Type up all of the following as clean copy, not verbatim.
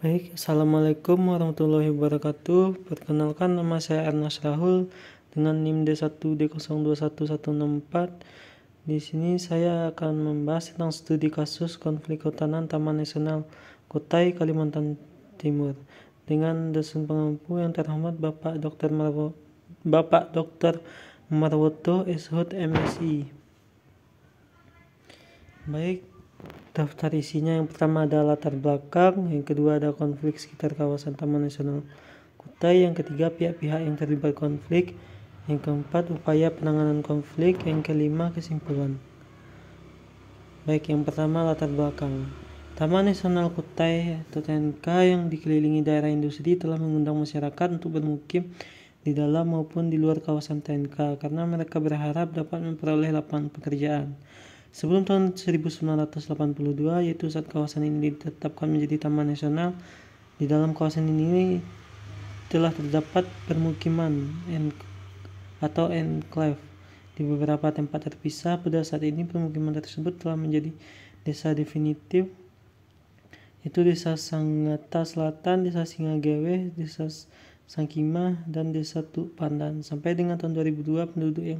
Baik, Assalamualaikum warahmatullahi wabarakatuh. Perkenalkan, nama saya Ernest Rahul dengan NIM D1D021164. Di sini saya akan membahas tentang studi kasus konflik kehutanan Taman Nasional Kutai, Kalimantan Timur dengan dosen pengampu yang terhormat Bapak Dr. Marwoto SHOT MSI. Baik, daftar isinya yang pertama ada latar belakang, yang kedua ada konflik sekitar kawasan Taman Nasional Kutai, yang ketiga pihak-pihak yang terlibat konflik, yang keempat upaya penanganan konflik, yang kelima kesimpulan. Baik, yang pertama latar belakang. Taman Nasional Kutai atau TNK yang dikelilingi daerah industri telah mengundang masyarakat untuk bermukim di dalam maupun di luar kawasan TNK karena mereka berharap dapat memperoleh lapangan pekerjaan. Sebelum tahun 1982, yaitu saat kawasan ini ditetapkan menjadi Taman Nasional, di dalam kawasan ini telah terdapat permukiman atau enclave di beberapa tempat terpisah. Pada saat ini permukiman tersebut telah menjadi desa definitif, yaitu Desa Sangatta Selatan, Desa Singagewe, Desa Sangkima, dan Desa Tuk Pandan. Sampai dengan tahun 2002, penduduk yang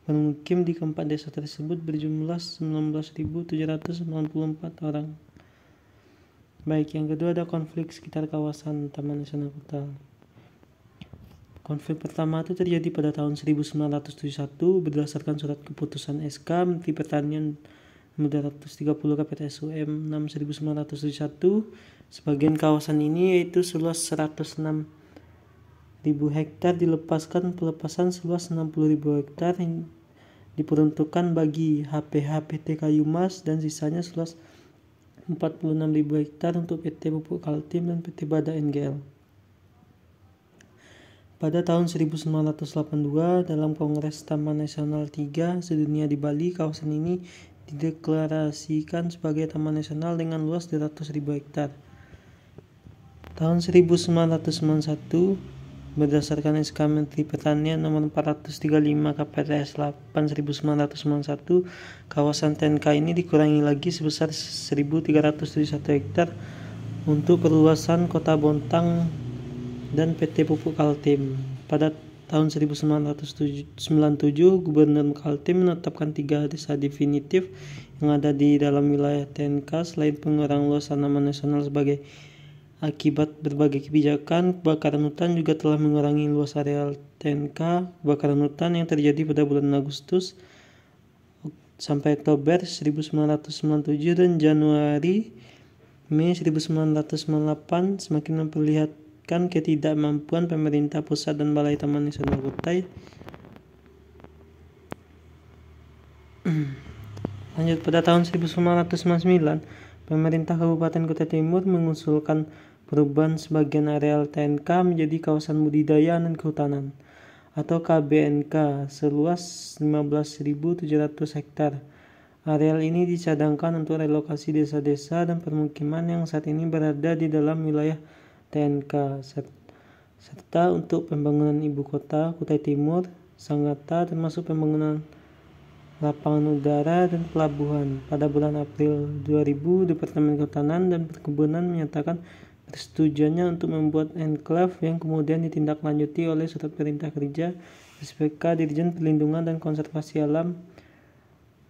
bermukim di keempat desa tersebut berjumlah 19.794 orang. Baik, yang kedua ada konflik sekitar kawasan Taman Nasional Kutai. Konflik pertama itu terjadi pada tahun 1971 berdasarkan surat keputusan SK Menteri Pertanian nomor 230 KPTSUM 6/1971. Sebagian kawasan ini yaitu seluas 106.000 hektar pelepasan seluas 60.000 hektar yang diperuntukkan bagi HPH PT Kayu Mas dan sisanya seluas 46.000 hektar untuk PT Pupuk Kaltim dan PT Bada NGL. Pada tahun 1982 dalam Kongres Taman Nasional 3 sedunia di Bali, kawasan ini dideklarasikan sebagai Taman Nasional dengan luas 200.000 hektar. Tahun 1991 berdasarkan SK Menteri Pertanian nomor 435 KPTS 8/1991, kawasan TNK ini dikurangi lagi sebesar 1.371 hektar untuk perluasan Kota Bontang dan PT Pupuk Kaltim. Pada tahun 1997, Gubernur Kaltim menetapkan 3 desa definitif yang ada di dalam wilayah TNK. Selain pengurangan luas tanaman nasional sebagai akibat berbagai kebijakan, kebakaran hutan juga telah mengurangi luas areal TNK. Kebakaran hutan yang terjadi pada bulan Agustus sampai Oktober 1997 dan Januari-Mei 1998 semakin memperlihatkan ketidakmampuan pemerintah pusat dan Balai Taman Nasional Kutai. Lanjut, pada tahun 1999 pemerintah Kabupaten Kutai Timur mengusulkan perubahan sebagian areal TNK menjadi kawasan budidaya dan kehutanan atau KBNK seluas 15.700 hektar. Areal ini dicadangkan untuk relokasi desa-desa dan permukiman yang saat ini berada di dalam wilayah TNK serta untuk pembangunan ibu kota Kutai Timur, Sangatta, termasuk pembangunan lapangan udara dan pelabuhan. Pada bulan April 2000, Departemen Kehutanan dan Perkebunan menyatakan persetujuannya untuk membuat enclave yang kemudian ditindaklanjuti oleh Surat Perintah Kerja SPK Dirjen Perlindungan dan Konservasi Alam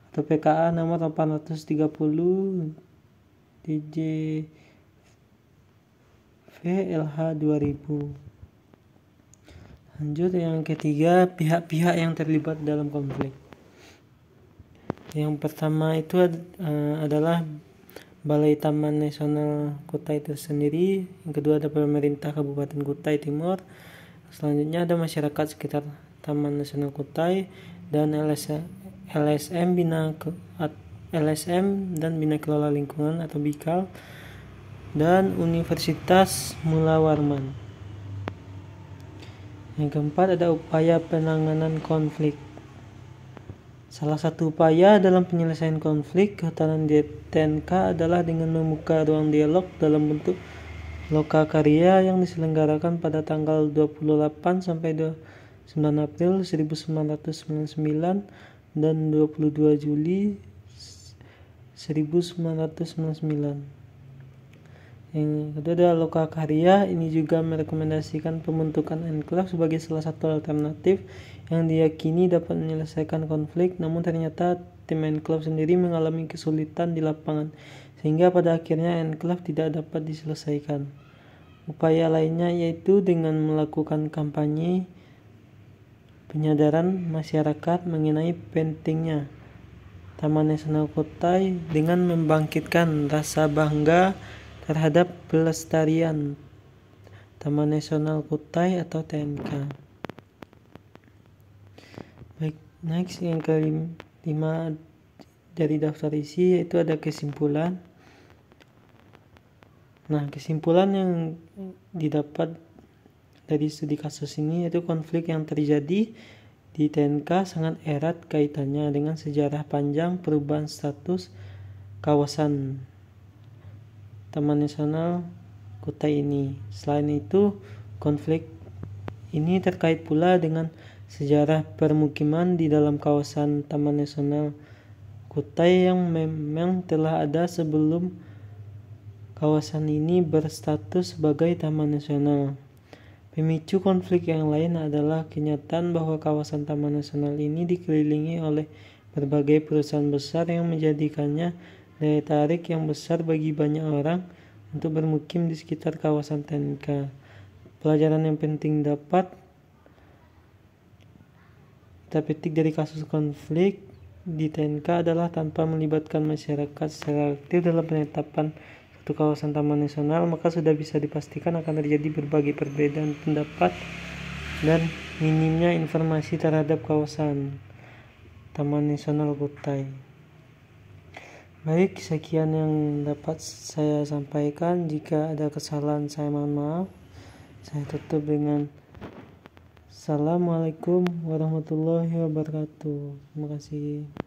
atau PKA nomor 830 DJV LH 2000. Lanjut, yang ketiga pihak-pihak yang terlibat dalam konflik. Yang pertama itu adalah Balai Taman Nasional Kutai itu sendiri. Yang kedua ada pemerintah Kabupaten Kutai Timur. Selanjutnya ada masyarakat sekitar Taman Nasional Kutai dan LSM dan Bina Kelola Lingkungan atau BIKAL dan Universitas Mula Warman. Yang keempat ada upaya penanganan konflik. Salah satu upaya dalam penyelesaian konflik kehutanan di TNK adalah dengan membuka ruang dialog dalam bentuk lokakarya yang diselenggarakan pada tanggal 28 sampai 9 April 1999 dan 22 Juli 1999. Yang kedua adalah Lokakarya. Ini juga merekomendasikan pembentukan enklave sebagai salah satu alternatif yang diyakini dapat menyelesaikan konflik, namun ternyata tim enklave sendiri mengalami kesulitan di lapangan, sehingga pada akhirnya enklave tidak dapat diselesaikan. Upaya lainnya yaitu dengan melakukan kampanye penyadaran masyarakat mengenai pentingnya Taman Nasional Kutai dengan membangkitkan rasa bangga terhadap pelestarian Taman Nasional Kutai atau TNK. Baik, next yang kelima dari daftar isi yaitu ada kesimpulan. Nah, kesimpulan yang didapat dari studi kasus ini yaitu konflik yang terjadi di TNK sangat erat kaitannya dengan sejarah panjang perubahan status kawasan Taman Nasional Kutai ini. Selain itu, konflik ini terkait pula dengan sejarah permukiman di dalam kawasan Taman Nasional Kutai yang memang telah ada sebelum kawasan ini berstatus sebagai Taman Nasional. Pemicu konflik yang lain adalah kenyataan bahwa kawasan Taman Nasional ini dikelilingi oleh berbagai perusahaan besar yang menjadikannya daya tarik yang besar bagi banyak orang untuk bermukim di sekitar kawasan TNK. Pelajaran yang penting dapat kita petik dari kasus konflik di TNK adalah tanpa melibatkan masyarakat secara aktif dalam penetapan satu kawasan taman nasional, maka sudah bisa dipastikan akan terjadi berbagai perbedaan pendapat dan minimnya informasi terhadap kawasan Taman Nasional Kutai. Baik, sekian yang dapat saya sampaikan. Jika ada kesalahan saya mohon maaf. Saya tutup dengan Assalamualaikum warahmatullahi wabarakatuh. Terima kasih.